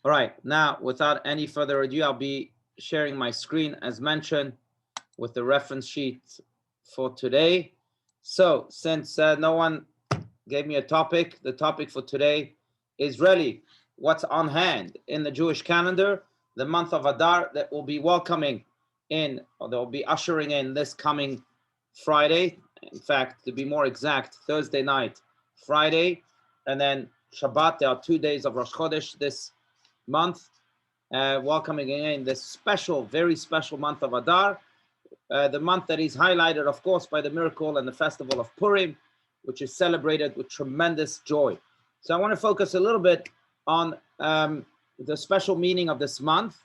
All right, now without any further ado, I'll be sharing my screen as mentioned with the reference sheet for today. So since no one gave me a topic, the topic for today is really what's on hand in the Jewish calendar, the month of Adar that will be welcoming in, or they'll be ushering in this coming Friday. In fact, to be more exact, Thursday night, Friday, and then Shabbat. There are 2 days of Rosh Chodesh this month, welcoming in this special, very special month of Adar, the month that is highlighted, of course, by the miracle and the festival of Purim, which is celebrated with tremendous joy. So I want to focus a little bit on the special meaning of this month,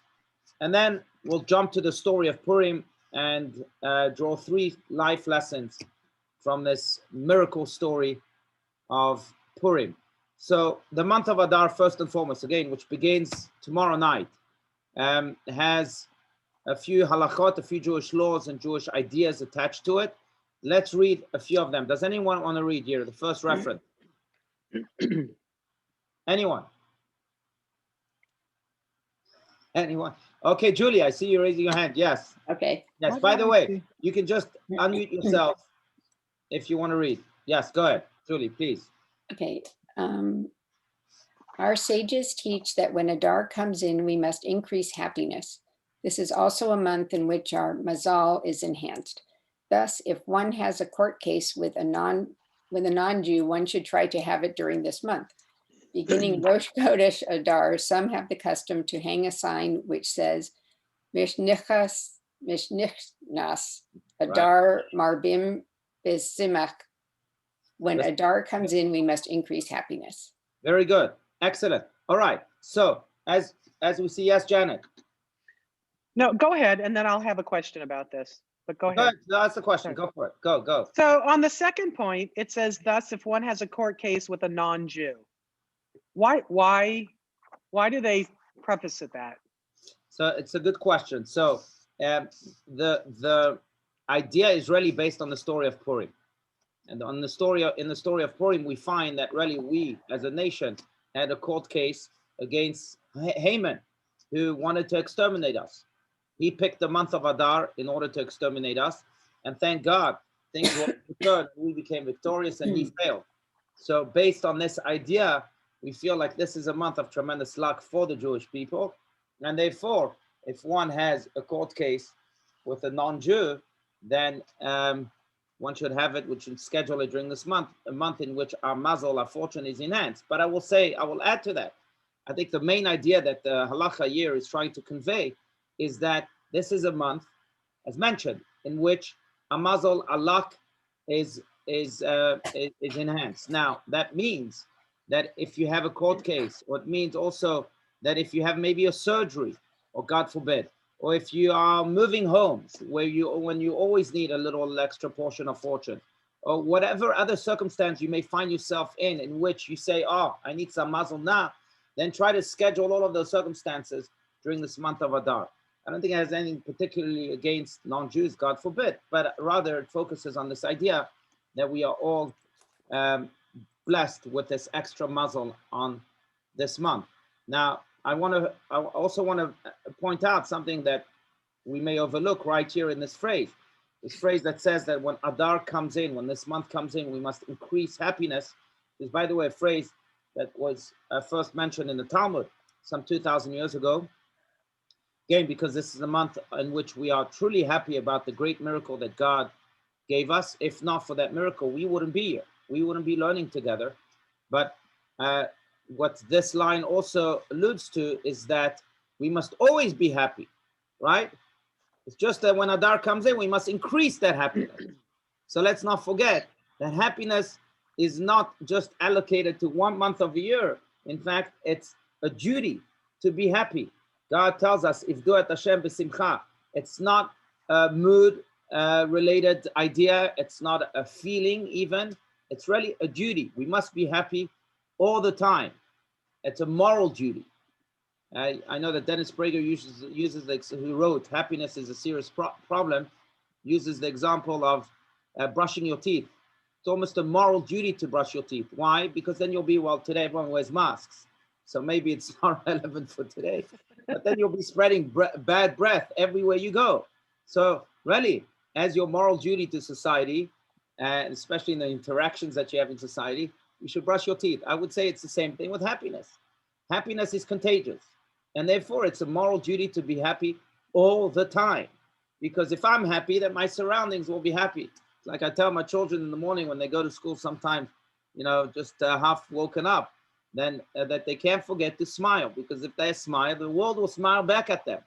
and then we'll jump to the story of Purim and draw 3 life lessons from this miracle story of Purim. So the month of Adar, first and foremost, again, which begins tomorrow night, has a few halachot, a few Jewish laws and Jewish ideas attached to it. Let's read a few of them. Does anyone want to read here the first reference? Anyone? Anyone? Okay, Julie, I see you raising your hand. Yes. Okay. Yes. By the way, you can just unmute yourself if you want to read. Yes, go ahead, Julie, please. Okay. Our sages teach that when Adar comes in, we must increase happiness. This is also a month in which our mazal is enhanced. Thus, if one has a court case with a non-Jew, one should try to have it during this month. Beginning Rosh Chodesh Adar, some have the custom to hang a sign which says Mishnichnas Adar Marbim Bezimach. When Adar comes in, we must increase happiness. Very good. Excellent. All right. So as we see, yes, Janet. No, go ahead, and then I'll have a question about this. But go ahead. That's the question. Go for it. Go. So on the second point, it says, thus, if one has a court case with a non-Jew. Why do they preface it that? So it's a good question. So the idea is really based on the story of Purim. And in the story of Purim, we find that really we, as a nation, had a court case against Haman, who wanted to exterminate us. He picked the month of Adar in order to exterminate us. And thank God, things were good. We became victorious and he failed. So based on this idea, we feel like this is a month of tremendous luck for the Jewish people. And therefore, if one has a court case with a non-Jew, then one should have it, which should schedule it during this month, a month in which our mazel, our fortune is enhanced. But I will add to that. I think the main idea that the halacha year is trying to convey is that this is a month, as mentioned, in which our mazel, our luck is enhanced. Now, that means that if you have a court case, or it means also that if you have maybe a surgery, or God forbid, or if you are moving homes when you always need a little extra portion of fortune, or whatever other circumstance you may find yourself in which you say, oh, I need some mazel now, then try to schedule all of those circumstances during this month of Adar. I don't think it has anything particularly against non-Jews, God forbid, but rather it focuses on this idea that we are all blessed with this extra mazel on this month. Now, I also want to point out something that we may overlook right here in this phrase that says that when Adar comes in, when this month comes in, we must increase happiness. Is, by the way, a phrase that was first mentioned in the Talmud some 2,000 years ago. Again, because this is a month in which we are truly happy about the great miracle that God gave us. If not for that miracle, we wouldn't be here. We wouldn't be learning together. But what this line also alludes to is that we must always be happy, right? It's just that when Adar comes in, we must increase that happiness. So let's not forget that happiness is not just allocated to 1 month of the year. In fact, it's a duty to be happy. God tells us, "Ivdu et Hashem b'simcha." It's not a mood related idea. It's not a feeling even. It's really a duty. We must be happy all the time. It's a moral duty. I know that Dennis Prager who wrote "Happiness is a Serious Problem," uses the example of brushing your teeth. It's almost a moral duty to brush your teeth. Why? Because then you'll be, well, today everyone wears masks. So maybe it's not relevant for today, but then you'll be spreading bad breath everywhere you go. So really, as your moral duty to society, and especially in the interactions that you have in society, you should brush your teeth. I would say it's the same thing with happiness. Happiness is contagious. And therefore, it's a moral duty to be happy all the time. Because if I'm happy, then my surroundings will be happy. Like I tell my children in the morning when they go to school sometimes, just half woken up, then that they can't forget to smile. Because if they smile, the world will smile back at them.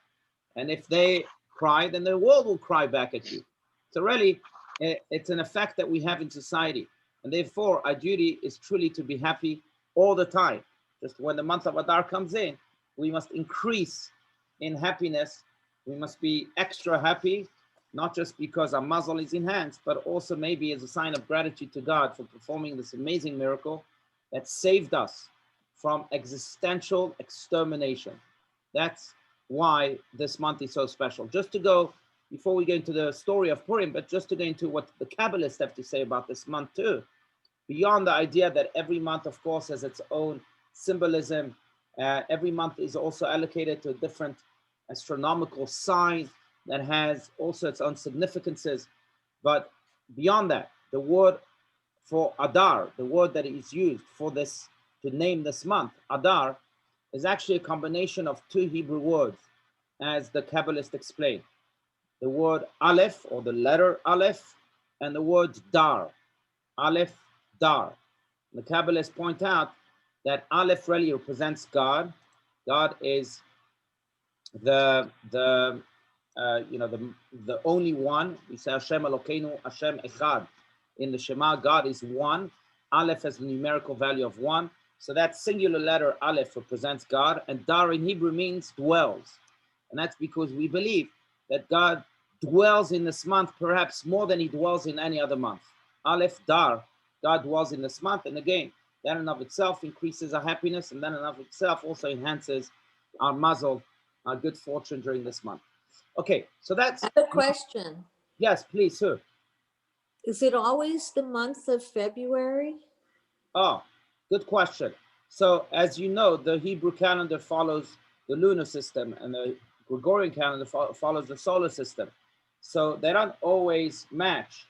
And if they cry, then the world will cry back at you. So really, it's an effect that we have in society. And therefore, our duty is truly to be happy all the time. Just when the month of Adar comes in, we must increase in happiness. We must be extra happy, not just because our muzzle is enhanced, but also maybe as a sign of gratitude to God for performing this amazing miracle that saved us from existential extermination. That's why this month is so special. Just to go, before we get into the story of Purim, but just to go into what the Kabbalists have to say about this month too, beyond the idea that every month, of course, has its own symbolism. Every month is also allocated to a different astronomical sign that has also its own significances. But beyond that, the word for Adar, the word that is used for this, to name this month, Adar, is actually a combination of two Hebrew words, as the Kabbalists explain. The word Aleph, or the letter Aleph, and the word Dar, Aleph, Dar. The Kabbalists point out that Aleph really represents God. God is the only one. We say Hashem Elokeinu, Hashem Echad. In the Shema, God is one. Aleph has the numerical value of one. So that singular letter Aleph represents God, and Dar in Hebrew means dwells. And that's because we believe that God dwells in this month perhaps more than he dwells in any other month. Aleph, Dar, God dwells in this month. And again, that in and of itself increases our happiness, and that in and of itself also enhances our mazel, our good fortune during this month. Okay, so that's... I have a question. Yes, please, sir. Is it always the month of February? Oh, good question. So as you know, the Hebrew calendar follows the lunar system, and the Gregorian calendar follows the solar system. So they don't always match.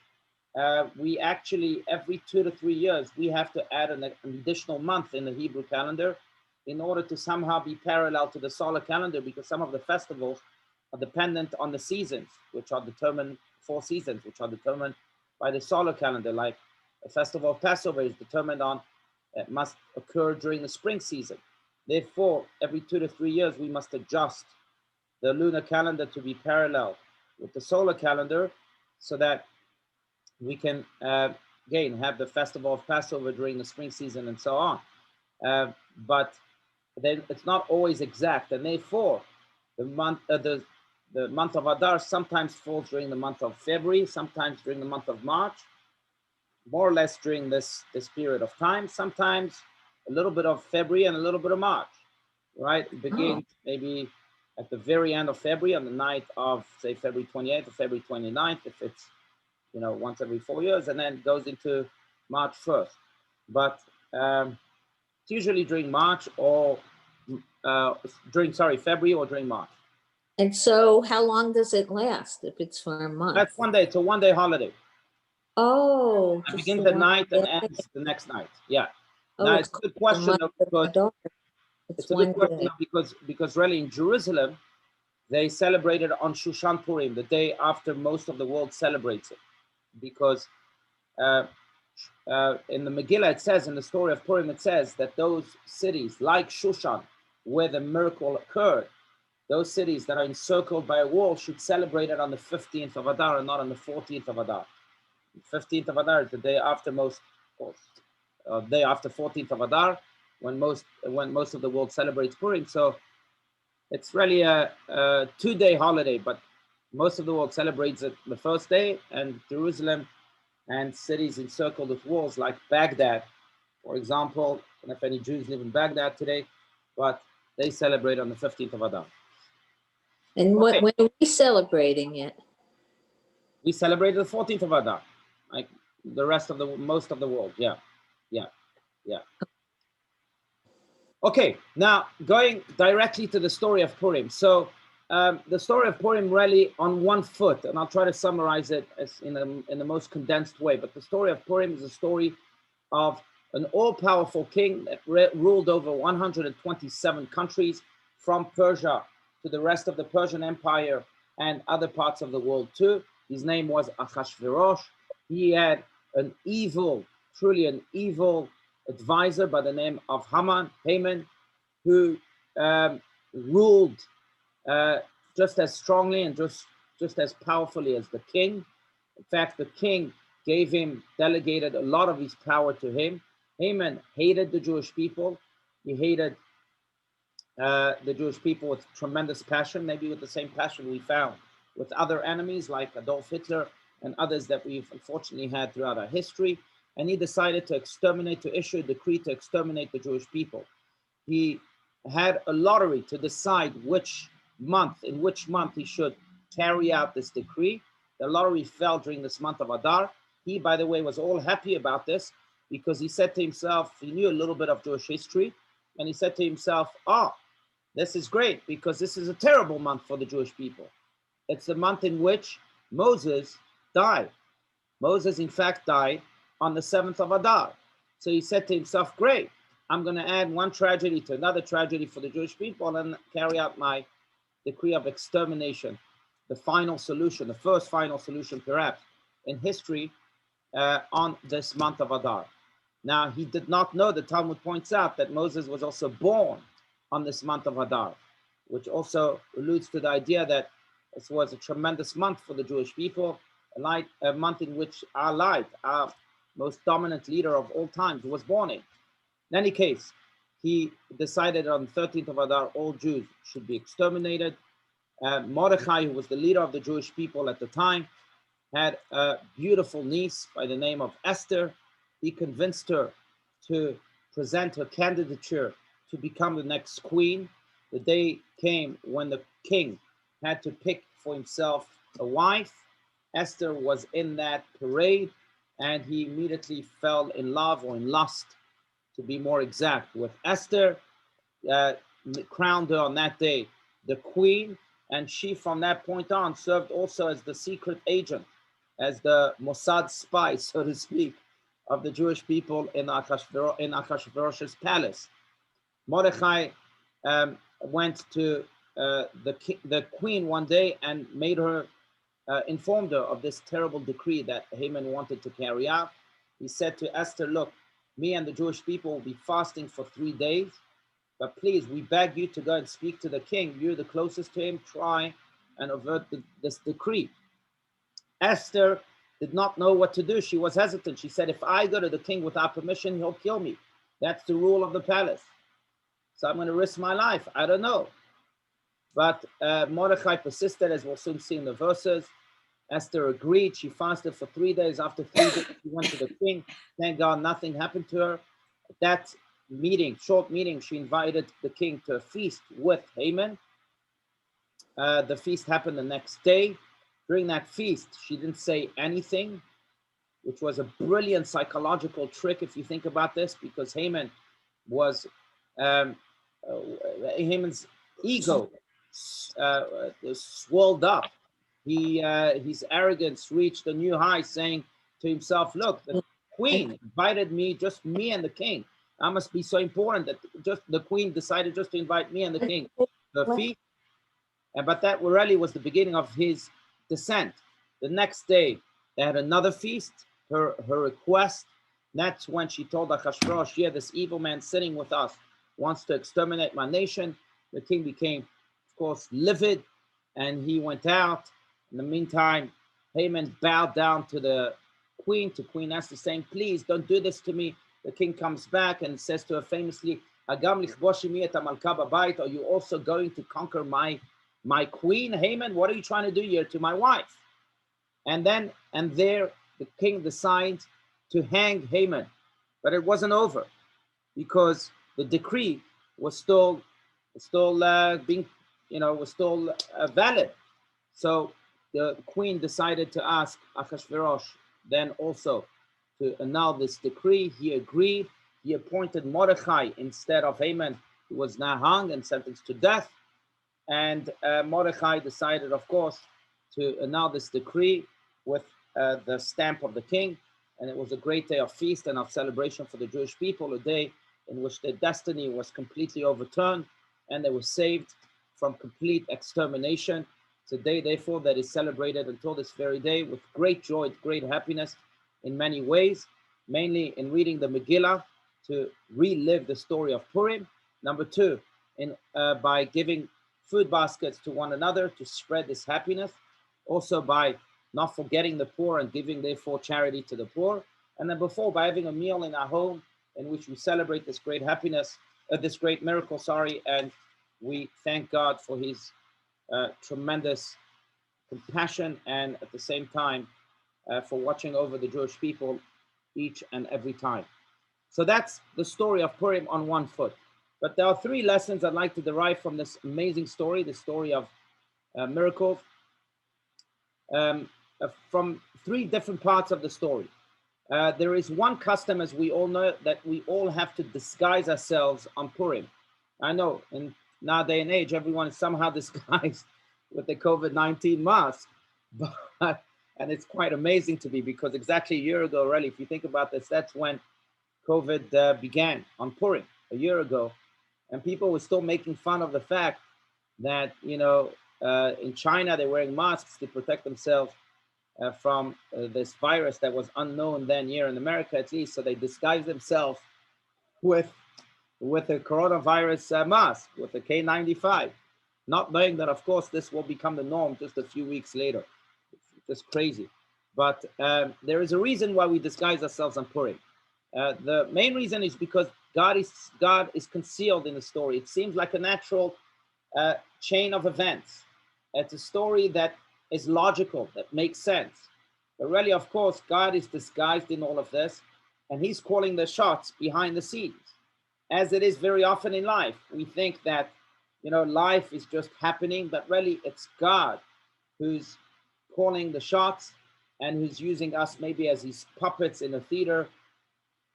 We actually, every 2 to 3 years, we have to add an additional month in the Hebrew calendar in order to somehow be parallel to the solar calendar, because some of the festivals are dependent on the seasons, which are determined, 4 seasons, which are determined by the solar calendar. Like the festival of Passover is determined on, it must occur during the spring season. Therefore, every 2 to 3 years, we must adjust the lunar calendar to be parallel with the solar calendar, so that we can, again, have the festival of Passover during the spring season and so on. But then it's not always exact, and therefore the month of Adar sometimes falls during the month of February, sometimes during the month of March, more or less during this period of time, sometimes a little bit of February and a little bit of March, right? It begins maybe at the very end of February, on the night of, say, February 28th or February 29th, if it's, once every 4 years, and then goes into March 1st. But it's usually during March or February or during March. And so how long does it last if it's for a month? That's 1 day. It's a 1 day holiday. Oh, It just begins the at one night and day. ends the next night. Yeah. Oh, Now, it's it's a good the question, month though, of because Adar. it's It's a one good question, day. though, because really in Jerusalem, they celebrated on Shushan Purim, the day after most of the world celebrates it. Because in the Megillah, it says, in the story of Purim, it says that those cities, like Shushan, where the miracle occurred, those cities that are encircled by a wall should celebrate it on the 15th of Adar and not on the 14th of Adar. The 15th of Adar is the day after most, of course, day after 14th of Adar, when most of the world celebrates Purim. So it's really a 2-day holiday, but most of the world celebrates it the first day, and Jerusalem and cities encircled with walls like Baghdad, for example, I don't know if any Jews live in Baghdad today, but they celebrate on the 15th of Adar. And Okay. when are we celebrating it? We celebrate the 14th of Adar, like the rest of most of the world. Yeah. Okay, now going directly to the story of Purim. So the story of Purim really on one foot, and I'll try to summarize it as in the most condensed way. But the story of Purim is a story of an all-powerful king that ruled over 127 countries, from Persia to the rest of the Persian Empire and other parts of the world too. His name was Ahasuerus. He had an evil, truly an evil advisor by the name of Haman, who ruled just as strongly and just as powerfully as the king. In fact, the king delegated a lot of his power to him. Haman hated the Jewish people. He hated the Jewish people with tremendous passion, maybe with the same passion we found with other enemies like Adolf Hitler and others that we've unfortunately had throughout our history. And he decided to issue a decree to exterminate the Jewish people. He had a lottery to decide in which month he should carry out this decree. The lottery fell during this month of Adar. He, by the way, was all happy about this because he said to himself, he knew a little bit of Jewish history, and he said to himself, this is great because this is a terrible month for the Jewish people. It's the month in which Moses died. Moses, in fact, died on the 7th of Adar. So he said to himself, great, I'm going to add one tragedy to another tragedy for the Jewish people and carry out my decree of extermination, the final solution, the first final solution perhaps in history on this month of Adar. Now, he did not know, the Talmud points out, that Moses was also born on this month of Adar, which also alludes to the idea that this was a tremendous month for the Jewish people, a month in which our most dominant leader of all times, was born in. In any case, he decided on the 13th of Adar, all Jews should be exterminated. Mordechai, who was the leader of the Jewish people at the time, had a beautiful niece by the name of Esther. He convinced her to present her candidature to become the next queen. The day came when the king had to pick for himself a wife. Esther was in that parade, and he immediately fell in love, or in lust, to be more exact, with Esther, crowned her on that day the queen, and she from that point on served also as the secret agent, as the Mossad spy, so to speak, of the Jewish people in Ahasuerus' palace. Mordechai went to the queen one day and made her, informed her of this terrible decree that Haman wanted to carry out. He said to Esther, look, me and the Jewish people will be fasting for 3 days, but please, we beg you to go and speak to the king. You're the closest to him. Try and avert this decree. Esther did not know what to do. She was hesitant. She said, if I go to the king without permission, he'll kill me. That's the rule of the palace. So I'm going to risk my life. I don't know. But Mordechai persisted, as we'll soon see in the verses. Esther agreed. She fasted for 3 days. After 3 days, she went to the king. Thank God nothing happened to her. At that short meeting, she invited the king to a feast with Haman. The feast happened the next day. During that feast, she didn't say anything, which was a brilliant psychological trick if you think about this, because Haman was, Haman's ego swelled up. His arrogance reached a new high, saying to himself, look, the queen invited me, just me and the king. I must be so important that just the queen decided just to invite me and the king to the feast. But that really was the beginning of his descent. The next day, they had another feast, her request. That's when she told Ahasuerus, yeah, this evil man sitting with us wants to exterminate my nation. The king became, of course, livid, and he went out. In the meantime, Haman bowed down to the queen, to Queen Esther, saying, please don't do this to me. The king comes back and says to her famously, Agam lichboshi et hamalka b'bayit, are you also going to conquer my queen, Haman? What are you trying to do here to my wife? And there the king decides to hang Haman. But it wasn't over, because the decree was still valid. So the queen decided to ask Ahasuerus then also to annul this decree. He agreed. He appointed Mordechai instead of Haman He was now hung and sentenced to death. And Mordechai decided, of course, to annul this decree with the stamp of the king. And it was a great day of feast and of celebration for the Jewish people, a day in which their destiny was completely overturned and they were saved from complete extermination. It's a day, therefore, that is celebrated until this very day with great joy, great happiness in many ways, mainly in reading the Megillah to relive the story of Purim. Number two, by giving food baskets to one another to spread this happiness. Also by not forgetting the poor and giving therefore charity to the poor. And then before, by having a meal in our home in which we celebrate this great happiness, this great miracle, and we thank God for his tremendous compassion and at the same time for watching over the Jewish people each and every time. So that's the story of Purim on one foot. But there are three lessons I'd like to derive from this amazing story, the story of miracles, from three different parts of the story. There is one custom, as we all know, that we all have to disguise ourselves on Purim. I know in nowadays and age, everyone is somehow disguised with the COVID-19 mask, but and it's quite amazing to me because exactly a year ago, really, if you think about this, that's when COVID began on Purim, a year ago. And people were still making fun of the fact that, in China, they're wearing masks to protect themselves from this virus that was unknown then here in America, at least. So they disguised themselves with a coronavirus mask, with a K95, not knowing that, of course, this will become the norm just a few weeks later. It's just crazy. But there is a reason why we disguise ourselves on Purim. The main reason is because God is concealed in the story. It seems like a natural chain of events. It's a story that is logical, that makes sense. But really, of course, God is disguised in all of this, and he's calling the shots behind the scenes. As it is very often in life, we think that, life is just happening, but really it's God who's calling the shots and who's using us maybe as his puppets in a theater,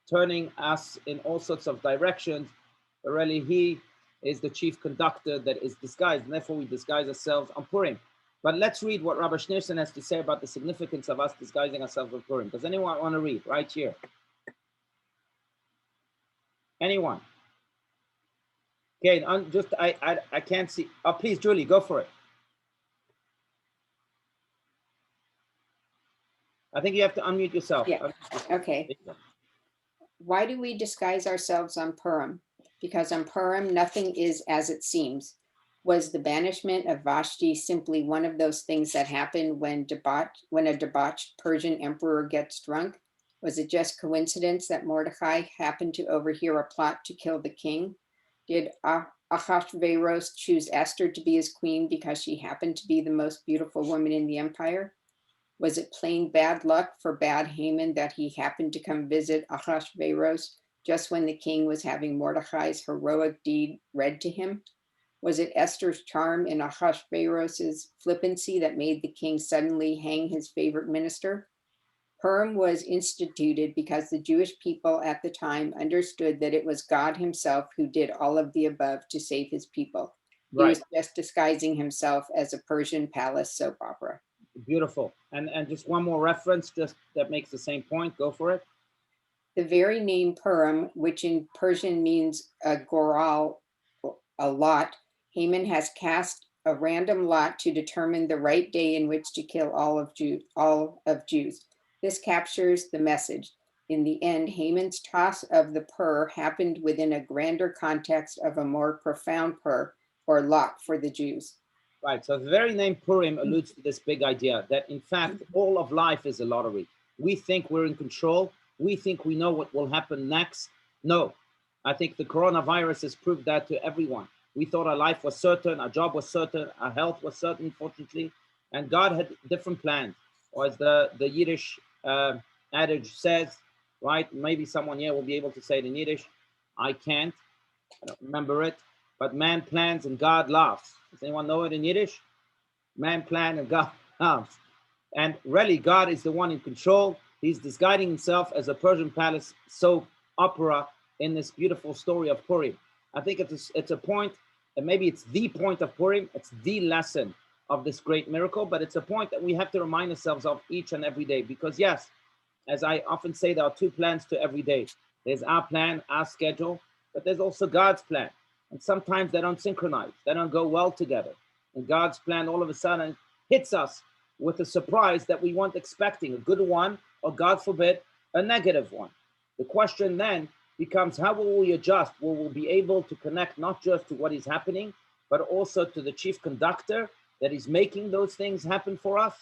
turning us in all sorts of directions, but really he is the chief conductor that is disguised, and therefore we disguise ourselves on Purim. But let's read what Rabbi Schneerson has to say about the significance of us disguising ourselves on Purim. Does anyone want to read right here? Anyone? Okay, I can't see. Oh, please, Julie, go for it. I think you have to unmute yourself. Yeah, okay. Why do we disguise ourselves on Purim? Because on Purim, nothing is as it seems. Was the banishment of Vashti simply one of those things that happen when a debauched Persian emperor gets drunk? Was it just coincidence that Mordechai happened to overhear a plot to kill the king? Did Ahasuerus choose Esther to be his queen because she happened to be the most beautiful woman in the empire? Was it plain bad luck for bad Haman that he happened to come visit Ahasuerus just when the king was having Mordechai's heroic deed read to him? Was it Esther's charm and Ahasuerus's flippancy that made the king suddenly hang his favorite minister? Purim was instituted because the Jewish people at the time understood that it was God himself who did all of the above to save his people. He was just disguising himself as a Persian palace soap opera. Beautiful. And just one more reference, just that makes the same point. Go for it. The very name Purim, which in Persian means a goral, a lot, Haman has cast a random lot to determine the right day in which to kill all of Jews. This captures the message. In the end, Haman's toss of the pur happened within a grander context of a more profound pur, or lot, for the Jews. Right, so the very name Purim alludes to this big idea that in fact, all of life is a lottery. We think we're in control. We think we know what will happen next. No, I think the coronavirus has proved that to everyone. We thought our life was certain, our job was certain, our health was certain, fortunately, and God had different plans. Or as the Yiddish adage says, right? Maybe someone here will be able to say it in Yiddish. I can't, I don't remember it, but man plans and God laughs. Does anyone know it in Yiddish? Man plans and God laughs. And really, God is the one in control. He's disguising himself as a Persian palace soap opera in this beautiful story of Purim. I think it's a point, and maybe it's the point of Purim. It's the lesson of this great miracle, but it's a point that we have to remind ourselves of each and every day. Because yes, as I often say, there are two plans to every day. There's our plan, our schedule, but there's also God's plan. And sometimes they don't synchronize. They don't go well together. And God's plan all of a sudden hits us with a surprise that we weren't expecting, a good one, or God forbid, a negative one. The question then becomes, how will we adjust? Will we be able to connect not just to what is happening, but also to the chief conductor that is making those things happen for us?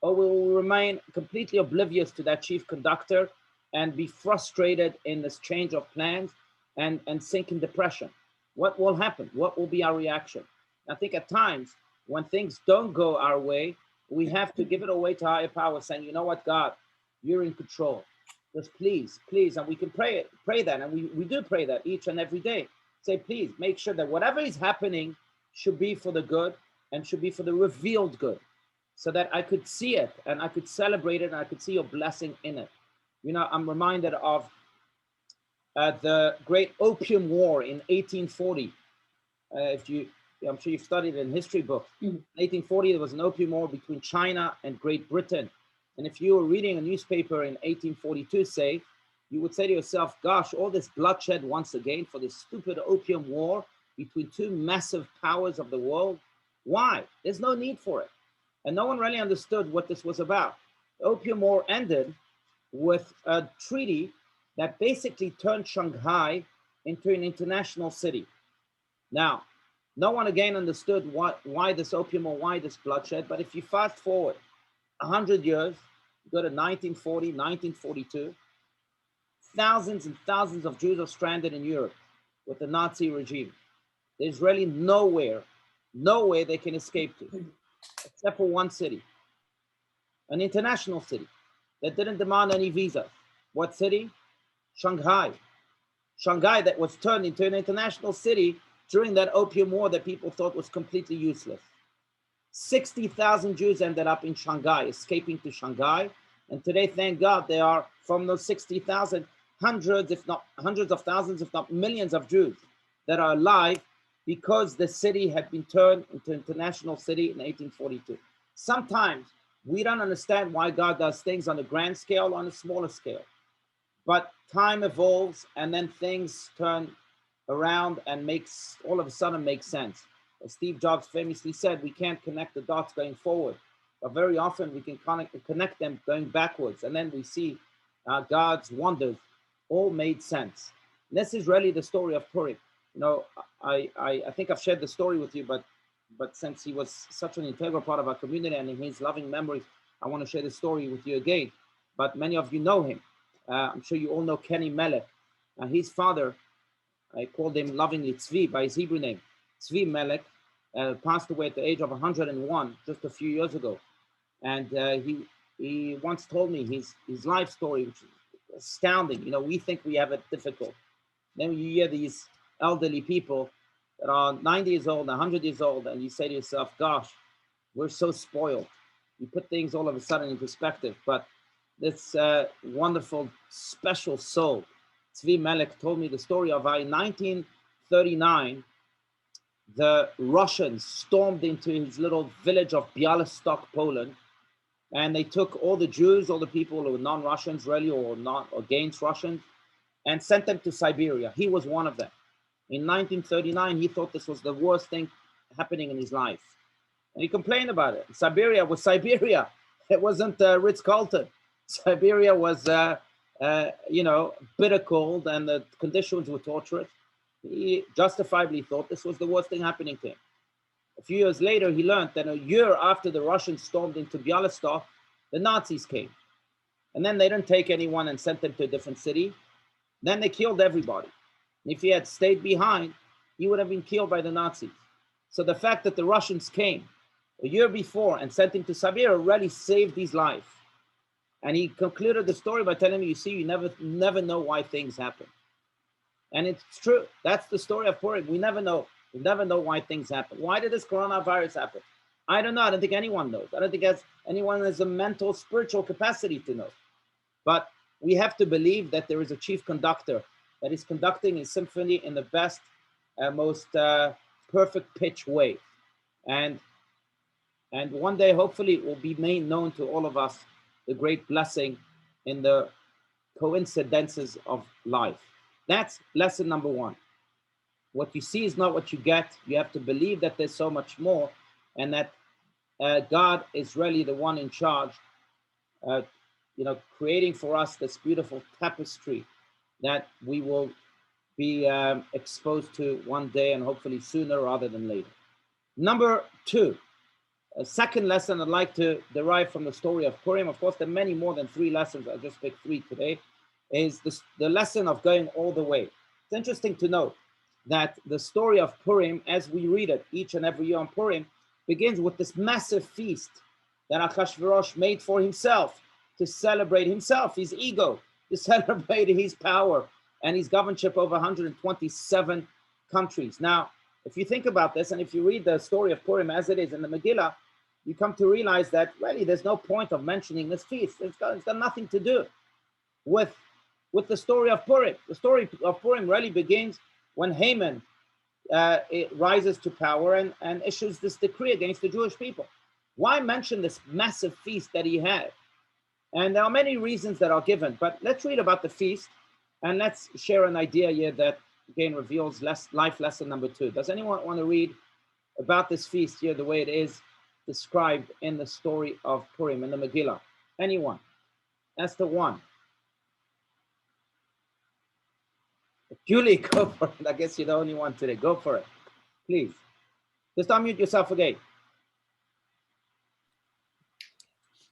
Or will we remain completely oblivious to that chief conductor and be frustrated in this change of plans and sink in depression? What will happen? What will be our reaction? I think at times when things don't go our way, we have to give it away to higher power, saying, you know what, God, you're in control. Just please, and we can pray that, and we do pray that each and every day. Say, please make sure that whatever is happening should be for the good and should be for the revealed good, so that I could see it and I could celebrate it and I could see your blessing in it. You know, I'm reminded of the Great Opium War in 1840. I'm sure you've studied it in history books. In 1840, there was an opium war between China and Great Britain. And if you were reading a newspaper in 1842, say, you would say to yourself, gosh, all this bloodshed once again for this stupid opium war between two massive powers of the world. Why? There's no need for it. And no one really understood what this was about. The Opium War ended with a treaty that basically turned Shanghai into an international city. Now, no one again understood why this opium war, why this bloodshed. But if you fast forward 100 years, go to 1940, 1942, thousands and thousands of Jews are stranded in Europe with the Nazi regime. There's really nowhere they can escape to, except for one city, an international city that didn't demand any visa. What city? Shanghai. Shanghai, that was turned into an international city during that opium war that people thought was completely useless. 60,000 Jews ended up in Shanghai, escaping to Shanghai. And today, thank God, there are, from those 60,000, hundreds of thousands, if not millions of Jews that are alive because the city had been turned into an international city in 1842. Sometimes we don't understand why God does things on a grand scale or on a smaller scale. But time evolves and then things turn around and all of a sudden make sense. As Steve Jobs famously said, we can't connect the dots going forward, but very often we can connect them going backwards. And then we see God's wonders all made sense. And this is really the story of Purim. You know, I think I've shared the story with you, but since he was such an integral part of our community and in his loving memory, I want to share the story with you again. But many of you know him. I'm sure you all know Kenny Melech. His father, I called him lovingly Tzvi by his Hebrew name. Tzvi Melech passed away at the age of 101 just a few years ago. And he once told me his life story, which is astounding. You know, we think we have it difficult. Then you hear these elderly people that are 90 years old, 100 years old, and you say to yourself, gosh, we're so spoiled. You put things all of a sudden in perspective. But this wonderful, special soul, Tzvi Melech, told me the story of how in 1939, the Russians stormed into his little village of Bialystok, Poland, and they took all the Jews, all the people who were non-Russians, really, or not against Russians, and sent them to Siberia. He was one of them. In 1939, he thought this was the worst thing happening in his life. And he complained about it. Siberia was Siberia. It wasn't Ritz-Carlton. Siberia was, bitter cold, and the conditions were torturous. He justifiably thought this was the worst thing happening to him. A few years later, he learned that a year after the Russians stormed into Bialystok, the Nazis came. And then they didn't take anyone and sent them to a different city. Then they killed everybody. And if he had stayed behind, he would have been killed by the Nazis. So the fact that the Russians came a year before and sent him to Siberia really saved his life. And he concluded the story by telling me, you see, you never know why things happen. And it's true. That's the story of Purim. We never know. We never know why things happen. Why did this coronavirus happen? I don't know. I don't think anyone knows. I don't think anyone has a mental, spiritual capacity to know. But we have to believe that there is a chief conductor that is conducting his symphony in the best most perfect pitch way. And one day, hopefully, it will be made known to all of us the great blessing in the coincidences of life. That's lesson number one. What you see is not what you get. You have to believe that there's so much more, and that God is really the one in charge, creating for us this beautiful tapestry that we will be exposed to one day, and hopefully sooner rather than later. Number two, a second lesson I'd like to derive from the story of Purim. Of course, there are many more than 3 lessons. I just picked 3 today. Is the lesson of going all the way. It's interesting to note that the story of Purim, as we read it each and every year on Purim, begins with this massive feast that Achashverosh made for himself, to celebrate himself, his ego, to celebrate his power and his governorship over 127 countries. Now, if you think about this, and if you read the story of Purim as it is in the Megillah, you come to realize that really there's no point of mentioning this feast. It's got nothing to do with the story of Purim. The story of Purim really begins when Haman it rises to power and issues this decree against the Jewish people. Why mention this massive feast that he had? And there are many reasons that are given, but let's read about the feast, and let's share an idea here that again reveals life lesson number 2. Does anyone want to read about this feast here the way it is described in the story of Purim in the Megillah? Anyone? That's the one. Julie, go for it. I guess you're the only one today. Go for it, please. Just unmute yourself again.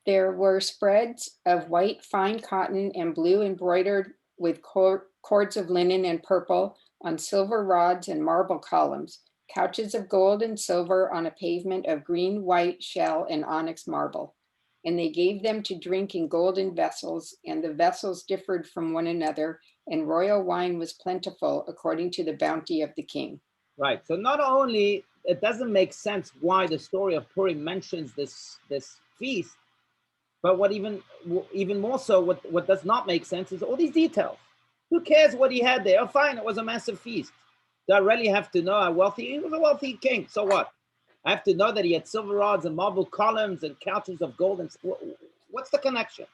There were spreads of white fine cotton and blue embroidered with cords of linen and purple on silver rods and marble columns, couches of gold and silver on a pavement of green, white shell and onyx marble. And they gave them to drink in golden vessels, and the vessels differed from one another, and royal wine was plentiful according to the bounty of the king. Right. So not only it doesn't make sense why the story of Purim mentions this feast, but what even more so, what does not make sense is all these details. Who cares what he had there? Oh, fine, it was a massive feast. Do I really have to know how wealthy? He was a wealthy king. So what? I have to know that he had silver rods and marble columns and couches of gold. And what's the connection?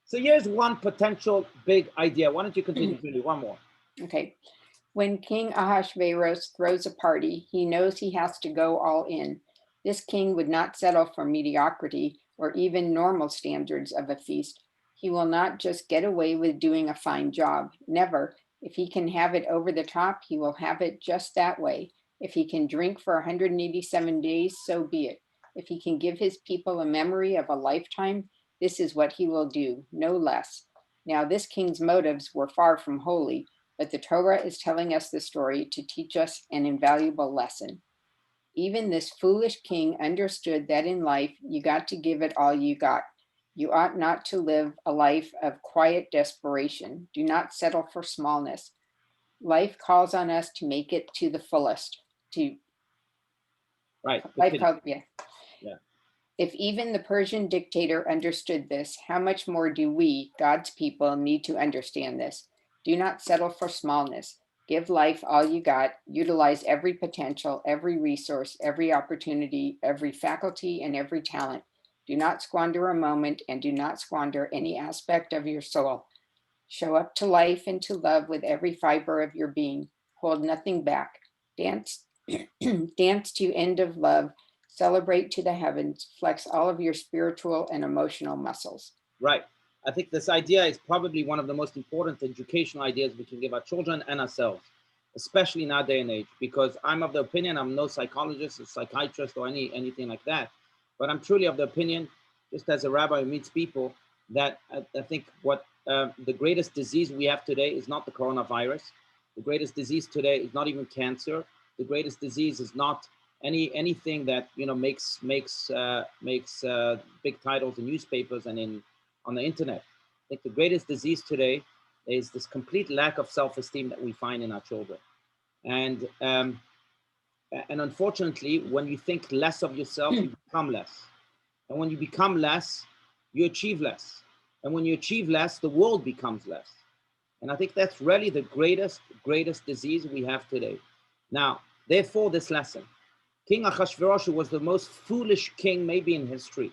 So here's one potential big idea. Why don't you continue, Julie? One more. Okay. When King Ahasuerus throws a party, he knows he has to go all in. This king would not settle for mediocrity or even normal standards of a feast. He will not just get away with doing a fine job. Never. If he can have it over the top, he will have it just that way. If he can drink for 187 days, so be it. If he can give his people a memory of a lifetime, this is what he will do, no less. Now, this king's motives were far from holy, but the Torah is telling us the story to teach us an invaluable lesson. Even this foolish king understood that in life, you got to give it all you got. You ought not to live a life of quiet desperation. Do not settle for smallness. Life calls on us to make it to the fullest. If even the Persian dictator understood this, how much more do we, God's people, need to understand this? Do not settle for smallness. Give life all you got. Utilize every potential, every resource, every opportunity, every faculty, and every talent. Do not squander a moment, and do not squander any aspect of your soul. Show up to life and to love with every fiber of your being. Hold nothing back. Dance to end of love. Celebrate to the heavens. Flex all of your spiritual and emotional muscles. Right. I think this idea is probably one of the most important educational ideas we can give our children and ourselves, especially in our day and age, because I'm of the opinion, I'm no psychologist or psychiatrist or anything like that, but I'm truly of the opinion, just as a rabbi who meets people, that I think what the greatest disease we have today is not the coronavirus. The greatest disease today is not even cancer. The greatest disease is not anything that makes big titles in newspapers and on the internet. I think the greatest disease today is this complete lack of self-esteem that we find in our children. And unfortunately, when you think less of yourself, you become less. And when you become less, you achieve less. And when you achieve less, the world becomes less. And I think that's really the greatest disease we have today. Now, therefore, this lesson. King Ahasuerus was the most foolish king maybe in history.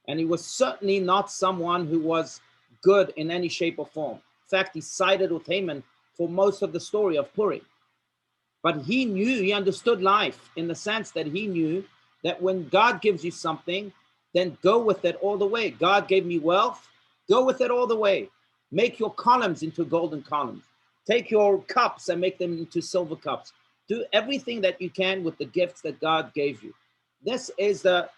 And he was certainly not someone who was good in any shape or form. In fact, he sided with Haman for most of the story of Purim. But he knew, he understood life in the sense that he knew that when God gives you something, then go with it all the way. God gave me wealth, go with it all the way. Make your columns into golden columns. Take your cups and make them into silver cups. Do everything that you can with the gifts that God gave you. This is the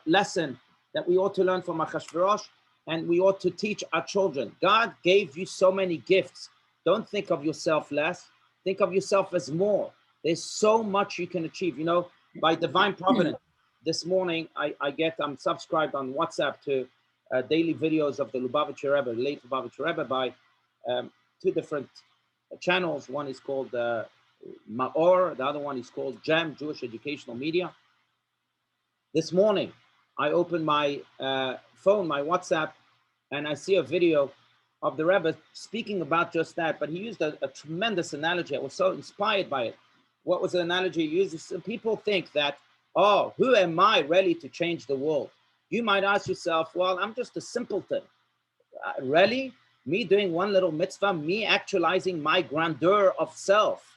lesson that we ought to learn from Ahasuerus, and we ought to teach our children. God gave you so many gifts. Don't think of yourself less. Think of yourself as more. There's so much you can achieve. You know, by divine providence, this morning I'm subscribed on WhatsApp to daily videos of the Lubavitcher Rebbe, late Lubavitcher Rebbe, by two different channels. One is called Maor, the other one is called JEM, Jewish Educational Media. This morning, I opened my phone, my WhatsApp, and I see a video of the Rebbe speaking about just that, but he used a tremendous analogy. I was so inspired by it. What was the analogy he used? People think that, oh, who am I really to change the world? You might ask yourself, well, I'm just a simpleton. Really? Me doing one little mitzvah, me actualizing my grandeur of self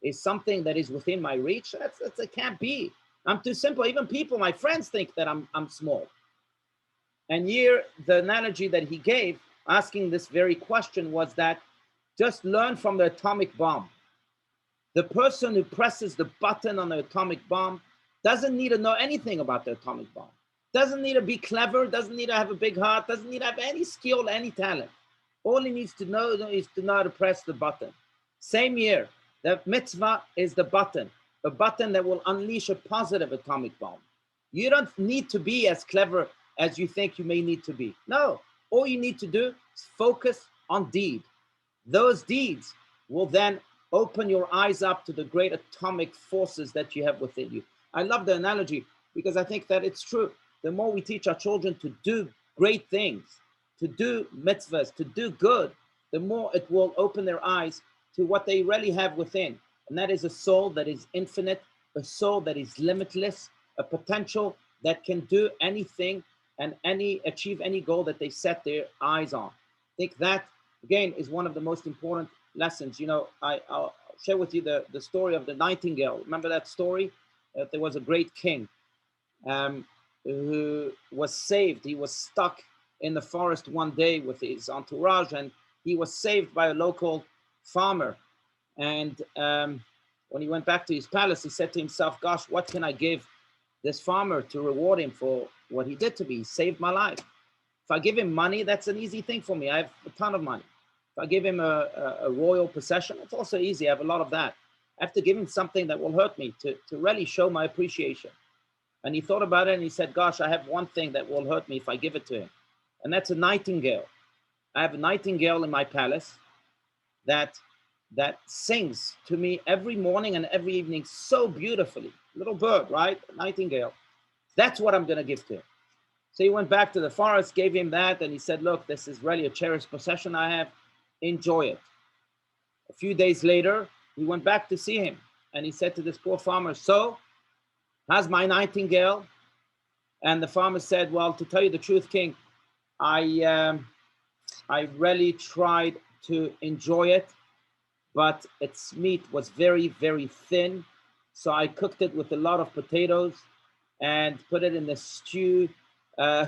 is something that is within my reach? It can't be. I'm too simple. Even people, my friends, think that I'm small. And here, the analogy that he gave, asking this very question, was that just learn from the atomic bomb. The person who presses the button on the atomic bomb doesn't need to know anything about the atomic bomb. Doesn't need to be clever, doesn't need to have a big heart, doesn't need to have any skill, any talent. All he needs to know is to know how to press the button. Same here, the mitzvah is the button, a button that will unleash a positive atomic bomb. You don't need to be as clever as you think you may need to be. No, all you need to do is focus on deed. Those deeds will then open your eyes up to the great atomic forces that you have within you. I love the analogy because I think that it's true. The more we teach our children to do great things, to do mitzvahs, to do good, the more it will open their eyes to what they really have within. And that is a soul that is infinite, a soul that is limitless, a potential that can do anything and achieve any goal that they set their eyes on. I think that, again, is one of the most important lessons. You know, I'll share with you the story of the Nightingale. Remember that story? There was a great king who was saved. He was stuck in the forest one day with his entourage, and he was saved by a local farmer. And when he went back to his palace, he said to himself, gosh, what can I give this farmer to reward him for what he did to me? He saved my life. If I give him money, that's an easy thing for me. I have a ton of money. If I give him a royal possession, it's also easy. I have a lot of that. I have to give him something that will hurt me to really show my appreciation. And he thought about it and he said, gosh, I have one thing that will hurt me if I give it to him. And that's a nightingale. I have a nightingale in my palace that sings to me every morning and every evening so beautifully. Little bird, right? A nightingale. That's what I'm going to give to him. So he went back to the forest, gave him that, and he said, look, this is really a cherished possession I have. Enjoy it. A few days later, he went back to see him. And he said to this poor farmer, so, how's my nightingale? And the farmer said, well, to tell you the truth, King, I really tried to enjoy it, but its meat was very, very thin. So I cooked it with a lot of potatoes and put it in the stew,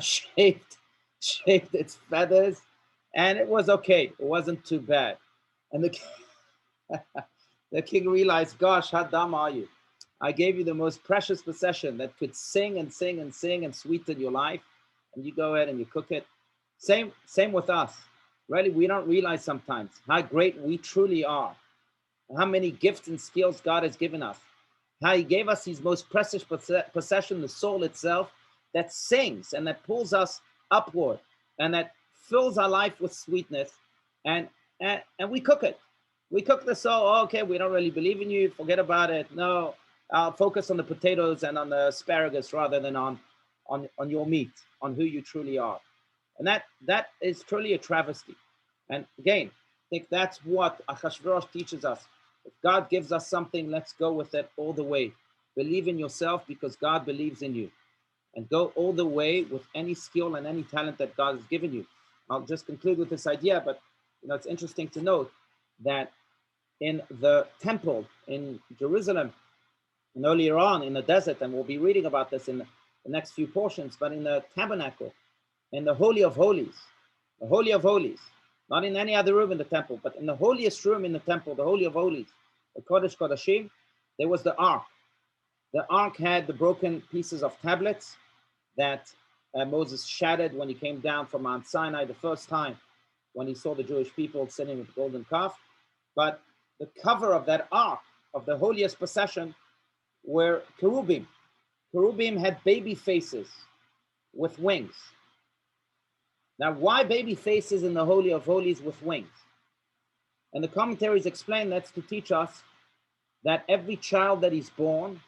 shaved its feathers, and it was okay. It wasn't too bad. And the king realized, gosh, how dumb are you? I gave you the most precious possession that could sing and sing and sing and sweeten your life, and you go ahead and you cook it. Same with us. Really, we don't realize sometimes how great we truly are, how many gifts and skills God has given us, how he gave us his most precious possession, the soul itself, that sings and that pulls us upward and that fills our life with sweetness, and we cook it. We cook the soul. Oh, okay, we don't really believe in you. Forget about it. No, I'll focus on the potatoes and on the asparagus rather than on your meat, on who you truly are. And that is truly a travesty. And again, I think that's what Ahasuerus teaches us. If God gives us something, let's go with it all the way. Believe in yourself because God believes in you. And go all the way with any skill and any talent that God has given you. I'll just conclude with this idea, but it's interesting to note that in the temple in Jerusalem, and earlier on in the desert, and we'll be reading about this in the next few portions, but in the tabernacle, in the Holy of Holies, the Holy of Holies, not in any other room in the temple, but in the holiest room in the temple, the Holy of Holies, the Kodesh Kodashim, there was the ark. The ark had the broken pieces of tablets that Moses shattered when he came down from Mount Sinai the first time, when he saw the Jewish people sitting with the golden calf. But the cover of that ark, of the holiest procession, were cherubim. Cherubim had baby faces with wings. Now, why baby faces in the Holy of Holies with wings? And the commentaries explain that's to teach us that every child that is born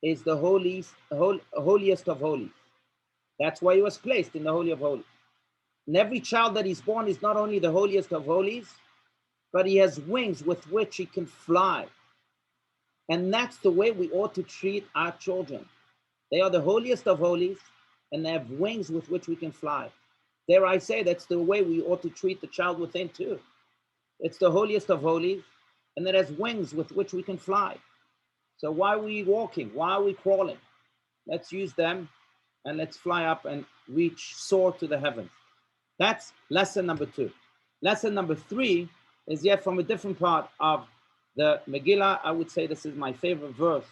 is the holiest of holies. That's why he was placed in the Holy of Holies. And every child that is born is not only the holiest of holies, but he has wings with which he can fly. And that's the way we ought to treat our children. They are the holiest of holies, and they have wings with which we can fly. Dare I say, that's the way we ought to treat the child within too. It's the holiest of holies, and it has wings with which we can fly. So why are we walking? Why are we crawling? Let's use them, and let's fly up and soar to the heavens. That's lesson number 2. Lesson number 3 is yet from a different part of the Megillah. I would say this is my favorite verse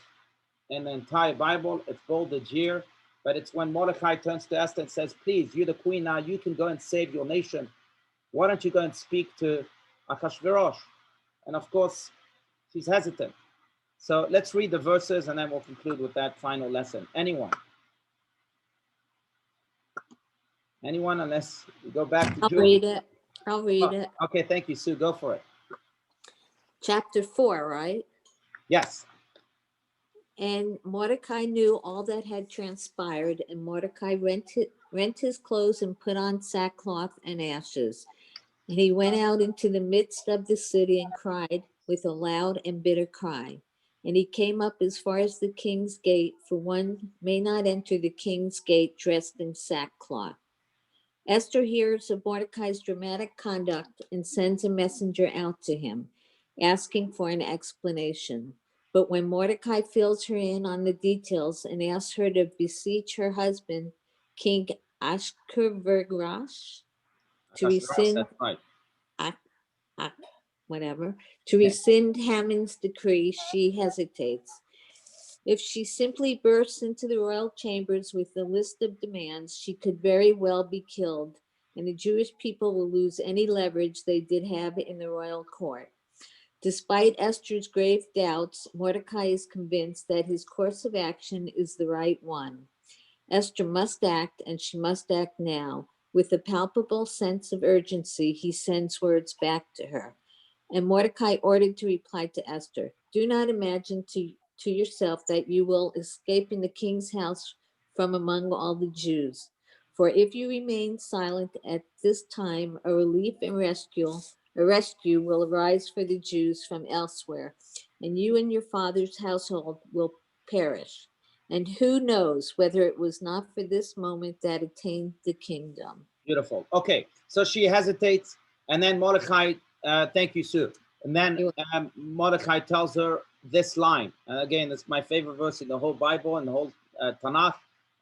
in the entire Bible. It's bolded here, but it's when Mordecai turns to Esther and says, please, you're the queen now, you can go and save your nation. Why don't you go and speak to Achashverosh? And of course, she's hesitant. So let's read the verses and then we'll conclude with that final lesson. Anyone, unless we go back to I'll Jude. read it. I'll read it. Okay, thank you, Sue. Go for it. Chapter 4, right? Yes. And Mordecai knew all that had transpired, and Mordecai rent his clothes and put on sackcloth and ashes. And he went out into the midst of the city and cried with a loud and bitter cry. And he came up as far as the king's gate, for one may not enter the king's gate dressed in sackcloth. Esther hears of Mordecai's dramatic conduct and sends a messenger out to him, asking for an explanation. But when Mordecai fills her in on the details and asks her to beseech her husband, King Ashkenaz, to rescind right. to rescind Haman's decree, she hesitates. If she simply bursts into the royal chambers with a list of demands, she could very well be killed, and the Jewish people will lose any leverage they did have in the royal court. Despite Esther's grave doubts, Mordecai is convinced that his course of action is the right one. Esther must act, and she must act now. With a palpable sense of urgency, he sends words back to her. And Mordecai ordered to reply to Esther, do not imagine to yourself that you will escape in the king's house from among all the Jews. For if you remain silent at this time, a relief and a rescue will arise for the Jews from elsewhere, and you and your father's household will perish. And who knows whether it was not for this moment that attained the kingdom. Beautiful. Okay, so she hesitates, and then Mordecai, thank you, Sue. And then Mordecai tells her this line. And again, it's my favorite verse in the whole Bible and the whole Tanakh.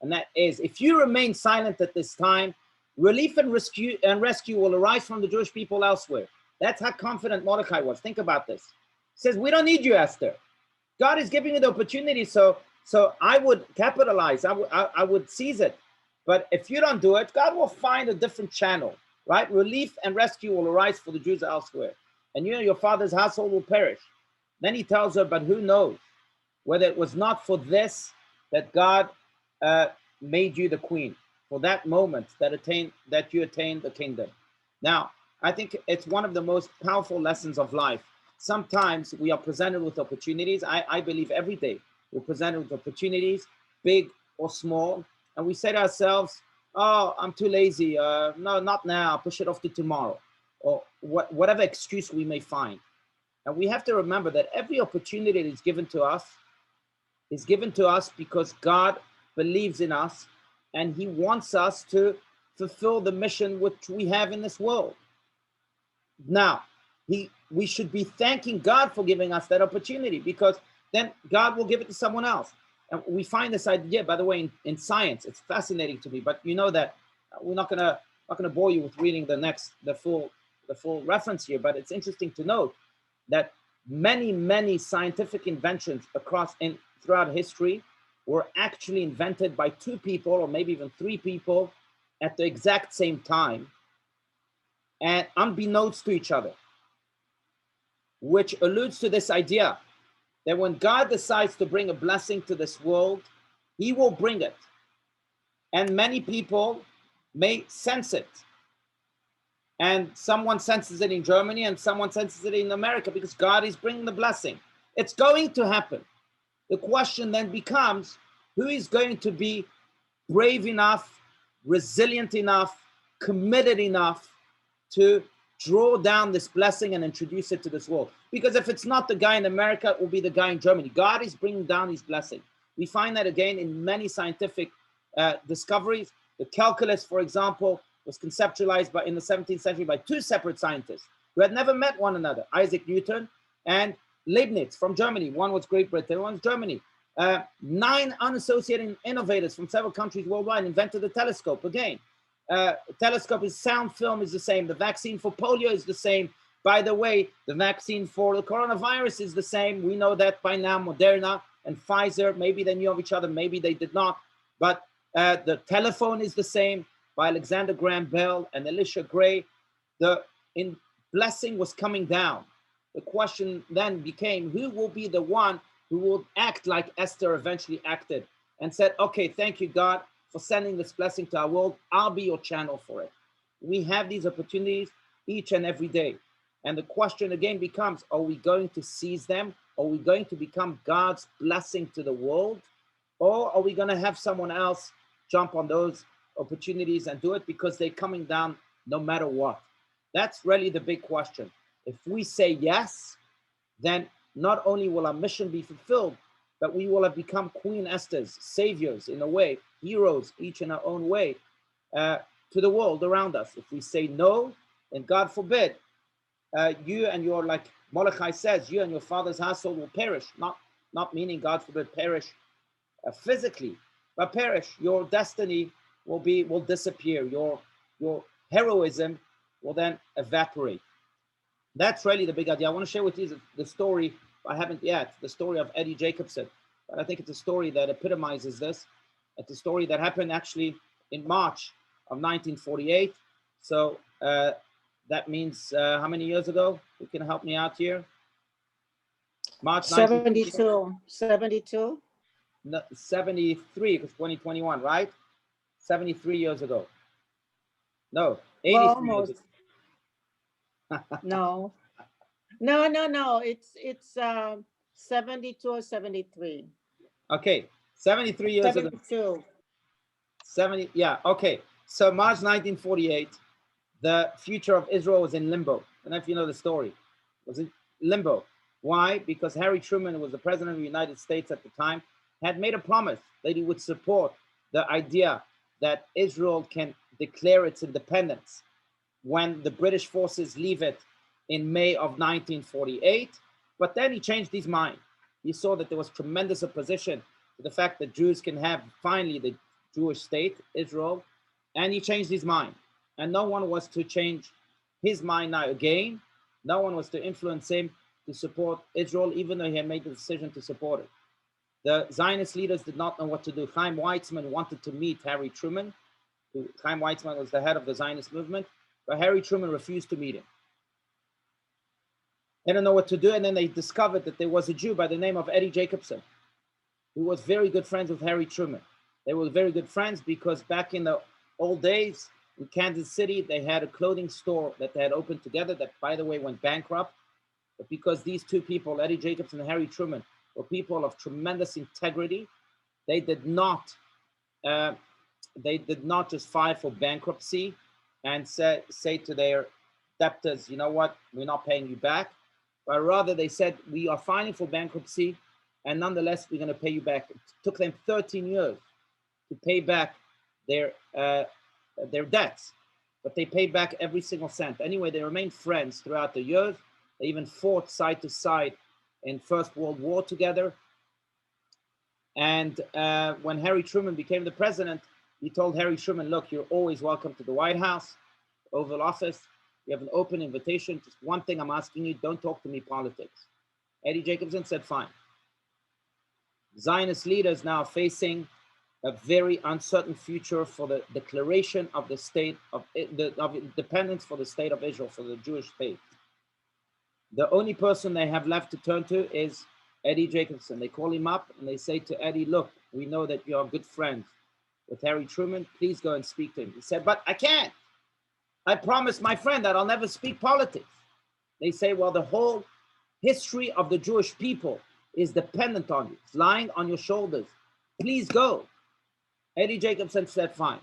And that is, if you remain silent at this time, relief and rescue will arise from the Jewish people elsewhere. That's how confident Mordecai was. Think about this. He says, we don't need you, Esther. God is giving you the opportunity, so I would capitalize. I would seize it. But if you don't do it, God will find a different channel, right? Relief and rescue will arise for the Jews elsewhere. And you and your father's household will perish. Then he tells her, but who knows whether it was not for this that God made you the queen, for that moment that you attained the kingdom. Now, I think it's one of the most powerful lessons of life. Sometimes we are presented with opportunities. I believe every day we're presented with opportunities, big or small, and we say to ourselves, oh, I'm too lazy. No, not now. I'll push it off to tomorrow, or whatever excuse we may find. And we have to remember that every opportunity that is given to us because God believes in us and he wants us to fulfill the mission which we have in this world. Now, we should be thanking God for giving us that opportunity, because then God will give it to someone else. And we find this idea, by the way, in science. It's fascinating to me, but you know that we're not gonna bore you with reading the full reference here, but it's interesting to note that many scientific inventions throughout history were actually invented by two people, or maybe even three people, at the exact same time, and unbeknownst to each other, which alludes to this idea that when God decides to bring a blessing to this world, he will bring it. And many people may sense it. And someone senses it in Germany and someone senses it in America, because God is bringing the blessing. It's going to happen. The question then becomes, who is going to be brave enough, resilient enough, committed enough to draw down this blessing and introduce it to this world? Because if it's not the guy in America, it will be the guy in Germany. God is bringing down his blessing. We find that again in many scientific discoveries. The calculus, for example, was conceptualized in the 17th century by two separate scientists who had never met one another, Isaac Newton and Leibniz from Germany. One was Great Britain, one was Germany. 9 unassociated innovators from several countries worldwide invented the telescope. Again, telescope is sound film is the same. The vaccine for polio is the same. By the way, the vaccine for the coronavirus is the same. We know that by now. Moderna and Pfizer, maybe they knew of each other, maybe they did not. But the telephone is the same, by Alexander Graham Bell and Elisha Gray. The blessing was coming down. The question then became, who will be the one who will act like Esther eventually acted and said, okay, thank you, God, for sending this blessing to our world. I'll be your channel for it. We have these opportunities each and every day. And the question again becomes, are we going to seize them? Are we going to become God's blessing to the world? Or are we going to have someone else jump on those opportunities and do it because they're coming down no matter what? That's really the big question. If we say yes, then not only will our mission be fulfilled, but we will have become Queen Esther's, saviors in a way, heroes, each in our own way, to the world around us. If we say no, then God forbid, you and your, like Mordechai says, you and your father's household will perish. Not meaning, God forbid, perish physically, but perish. Your destiny will disappear. Your heroism will then evaporate. That's really the big idea. I want to share with you the story. I haven't yet, the story of Eddie Jacobson, but I think it's a story that epitomizes this. It's a story that happened actually in March of 1948. So that means how many years ago? Who can help me out here? March 72. 72. No, 73, because 2021, right? 73 years ago. No, 83 Well, years almost. ago. No. It's 72 or 73. Okay, 73 years ago. 72. 70, yeah, okay. So March 1948, the future of Israel was in limbo. I don't know if you know the story. It was in limbo. Why? Because Harry Truman, who was the president of the United States at the time, had made a promise that he would support the idea that Israel can declare its independence when the British forces leave it in May of 1948. But then he changed his mind. He saw that there was tremendous opposition to the fact that Jews can have finally the Jewish state, Israel, and he changed his mind. And no one was to change his mind now again. No one was to influence him to support Israel, even though he had made the decision to support it. The Zionist leaders did not know what to do. Chaim Weizmann wanted to meet Harry Truman. Chaim Weizmann was the head of the Zionist movement, but Harry Truman refused to meet him. They didn't know what to do, and then they discovered that there was a Jew by the name of Eddie Jacobson, who was very good friends with Harry Truman. They were very good friends because back in the old days in Kansas City, they had a clothing store that they had opened together that, by the way, went bankrupt. But because these two people, Eddie Jacobson and Harry Truman, were people of tremendous integrity, they did not just file for bankruptcy and say to their debtors, you know what, we're not paying you back. but rather they said, we are filing for bankruptcy, and nonetheless, we're going to pay you back. It took them 13 years to pay back their debts, but they paid back every single cent. Anyway, they remained friends throughout the years. They even fought side to side in First World War together. And when Harry Truman became the president, he told Harry Truman, look, you're always welcome to the White House, Oval Office. You have an open invitation. Just one thing I'm asking you, don't talk to me politics. Eddie Jacobson said, fine. Zionist leaders now facing a very uncertain future for the declaration of the state of independence for the state of Israel, for the Jewish state. The only person they have left to turn to is Eddie Jacobson. They call him up and they say to Eddie, look, we know that you are good friends with Harry Truman. Please go and speak to him. He said, but I can't. I promised my friend that I'll never speak politics. They say, well, the whole history of the Jewish people is dependent on you. It's lying on your shoulders. Please go. Eddie Jacobson said, fine.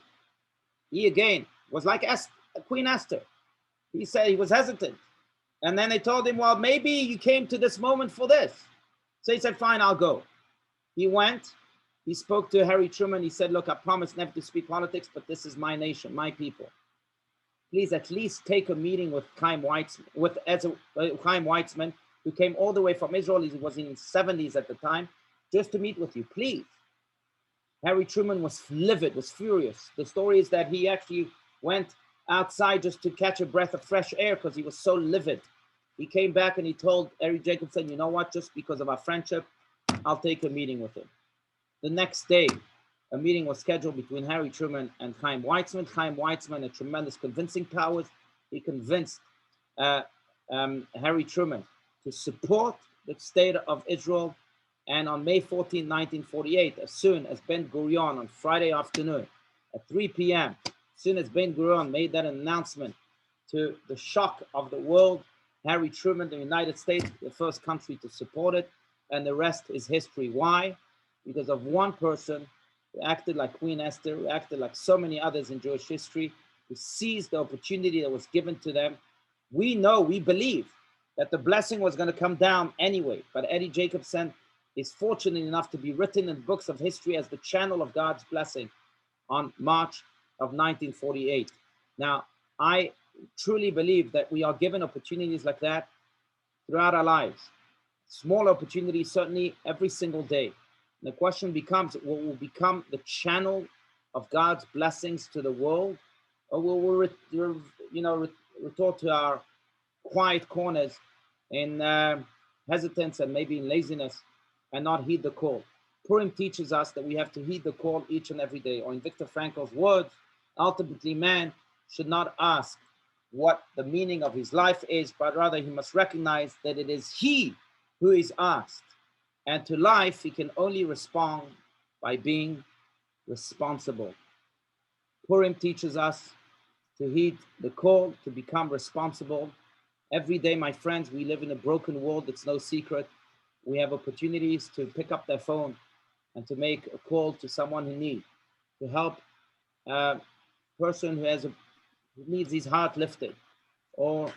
He again was like Queen Esther. He said he was hesitant. And then they told him, well, maybe you came to this moment for this. So he said, fine, I'll go. He went. He spoke to Harry Truman. He said, look, I promised never to speak politics, but this is my nation, my people. Please at least take a meeting with Chaim Weitzman, who came all the way from Israel. He was in his 70s at the time, just to meet with you, please. Harry Truman was livid, was furious. The story is that he actually went outside just to catch a breath of fresh air because he was so livid. He came back and he told Eddie Jacobson, you know what, just because of our friendship, I'll take a meeting with him. The next day, a meeting was scheduled between Harry Truman and Chaim Weitzman. Chaim Weitzman had tremendous convincing powers. He convinced Harry Truman to support the state of Israel. And on May 14, 1948, as soon as Ben Gurion on Friday afternoon at 3 p.m., as soon as Ben Gurion made that announcement to the shock of the world, Harry Truman, the United States, the first country to support it, and the rest is history. Why? Because of one person who acted like Queen Esther, who acted like so many others in Jewish history, who seized the opportunity that was given to them. We know, we believe that the blessing was going to come down anyway, but Eddie Jacobson is fortunate enough to be written in books of history as the channel of God's blessing on March of 1948. Now, I truly believe that we are given opportunities like that throughout our lives. Small opportunities, certainly every single day. And the question becomes, what will become the channel of God's blessings to the world? Or will we retort to our quiet corners in hesitance and maybe in laziness and not heed the call? Purim teaches us that we have to heed the call each and every day. Or in Viktor Frankl's words, ultimately man should not ask what the meaning of his life is, but rather he must recognize that it is he who is asked. And to life, he can only respond by being responsible. Purim teaches us to heed the call, to become responsible. Every day, my friends, we live in a broken world. It's no secret. We have opportunities to pick up their phone and to make a call to someone in need, to help a person who needs his heart lifted, or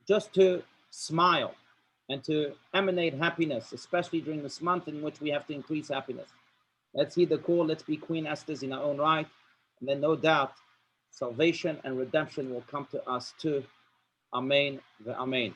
just to smile and to emanate happiness, especially during this month in which we have to increase happiness. Let's heed the call. Let's be Queen Esther's in our own right. And then no doubt, salvation and redemption will come to us too. Amen. Amen.